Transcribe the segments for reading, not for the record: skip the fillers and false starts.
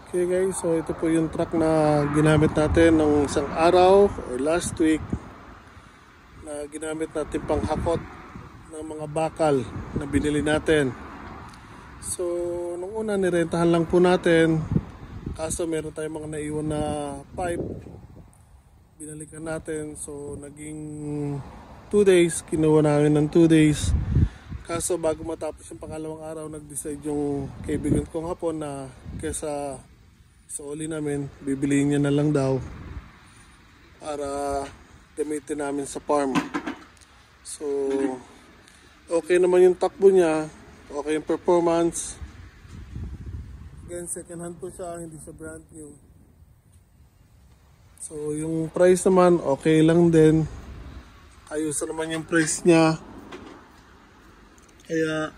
Okay guys, so ito po yung truck na ginamit natin nung isang araw or last week na ginamit natin pang hakot ng mga bakal na binili natin. So nung una nirentahan lang po natin, kaso meron tayong mga naiwan na pipe, binalikan natin. So naging 2 days, kinuha namin ng 2 days. Kaso bago matapos yung pangalawang araw, nag-decide yung kaibigan kong hapon na kesa uli namin, bibiliin niya na lang daw para gamitin namin sa farm. So okay naman yung takbo niya, okay yung performance. Again, second hand po siya, hindi siya brand new. So yung price naman okay lang din, ayusan naman yung price niya, kaya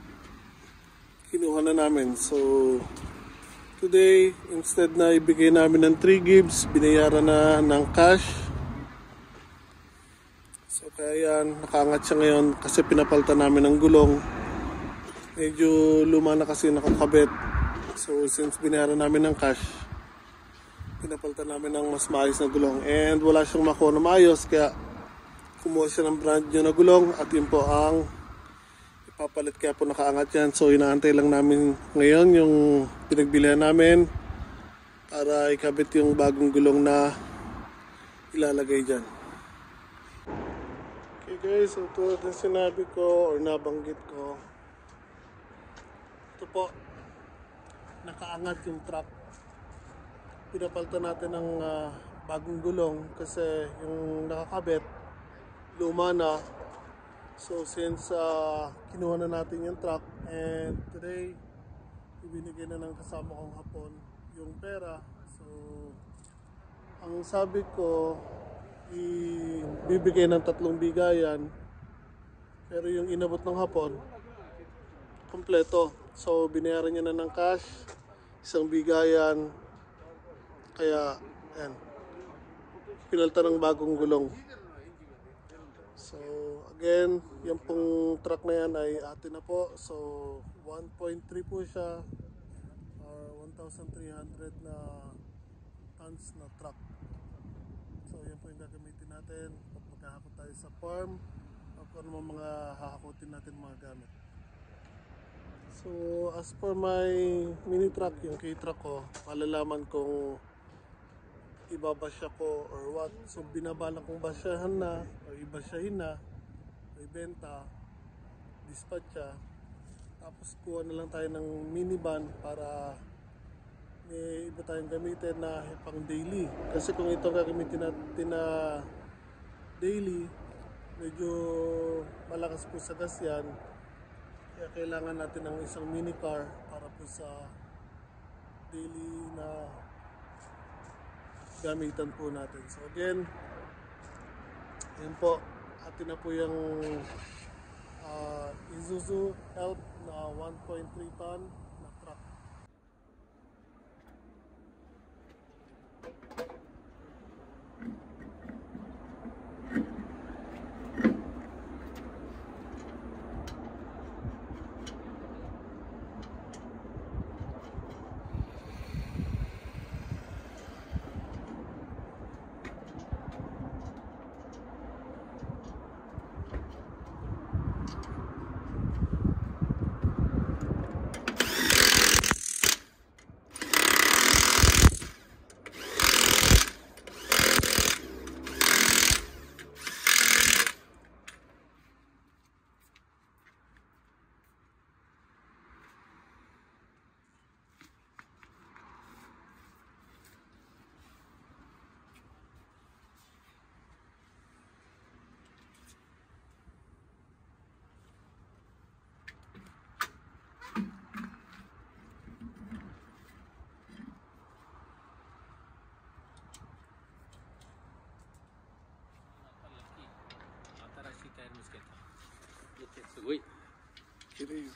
kinuha na namin. So today, instead na ibigay namin ng 3 gigs, binayaran na ng cash. So kaya yan, nakaangat siya ngayon kasi pinapalitan namin ng gulong. Medyo luma na kasi nakakabit. So since binayaran namin ng cash, pinapalitan namin ng mas maayos na gulong. And wala siyang makuha na maayos, kaya kumuha siya ng brand new na gulong at yun po ang papalit, kaya po nakaangat yan. So inaantay lang namin ngayon yung pinagbilihan namin para ikabit yung bagong gulong na ilalagay dyan. Okay guys, so tulad ng sinabi ko or nabanggit ko, ito po, nakaangat yung truck. Pinapalitan natin ng bagong gulong kasi yung nakakabit luma na. So since kinuha na natin yung truck, and today ibinigay na ng kasama kong hapon yung pera. So ang sabi ko, ibibigay ng 3 bigayan, pero yung inabot ng hapon kompleto. So binayaran niya na ng cash 1 bigayan, kaya yan, pinalitan ng bagong gulong. So again, yung pong truck na yan ay atin na po. So 1.3 po siya, or 1,300 na tons na truck. So yan po yung gagamitin natin pag maghahakot tayo sa farm o kung ano mga hahakotin natin mga gamit. So as for my mini truck, yung K-truck ko, malalaman kung ibabasya ko or what. So binabalak kong basyahan na o ibasyahin na o ibenta, dispatch siya, tapos kuha na lang tayo ng minivan para may iba tayong gamitin na pang daily. Kasi kung ito gagamitin natin na daily, medyo malakas po sa gas yan, kaya kailangan natin ng isang mini car para po sa daily na gamitan po natin. So again, yun po, atin na po yung Isuzu Help na 1.3 ton na truck.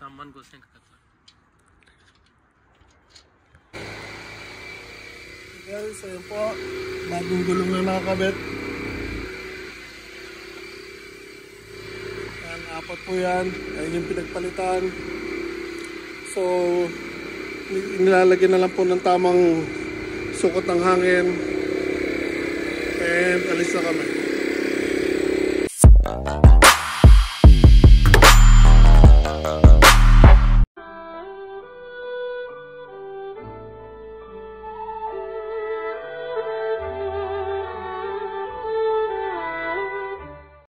सामान को सेंड करता Guys, ayun po, bagong gulong na nakakabit. Yan, 4 po yan. Ayun yung pinagpalitan. So nilalagyan na lang po ng tamang sukot ng hangin, and alis na kami.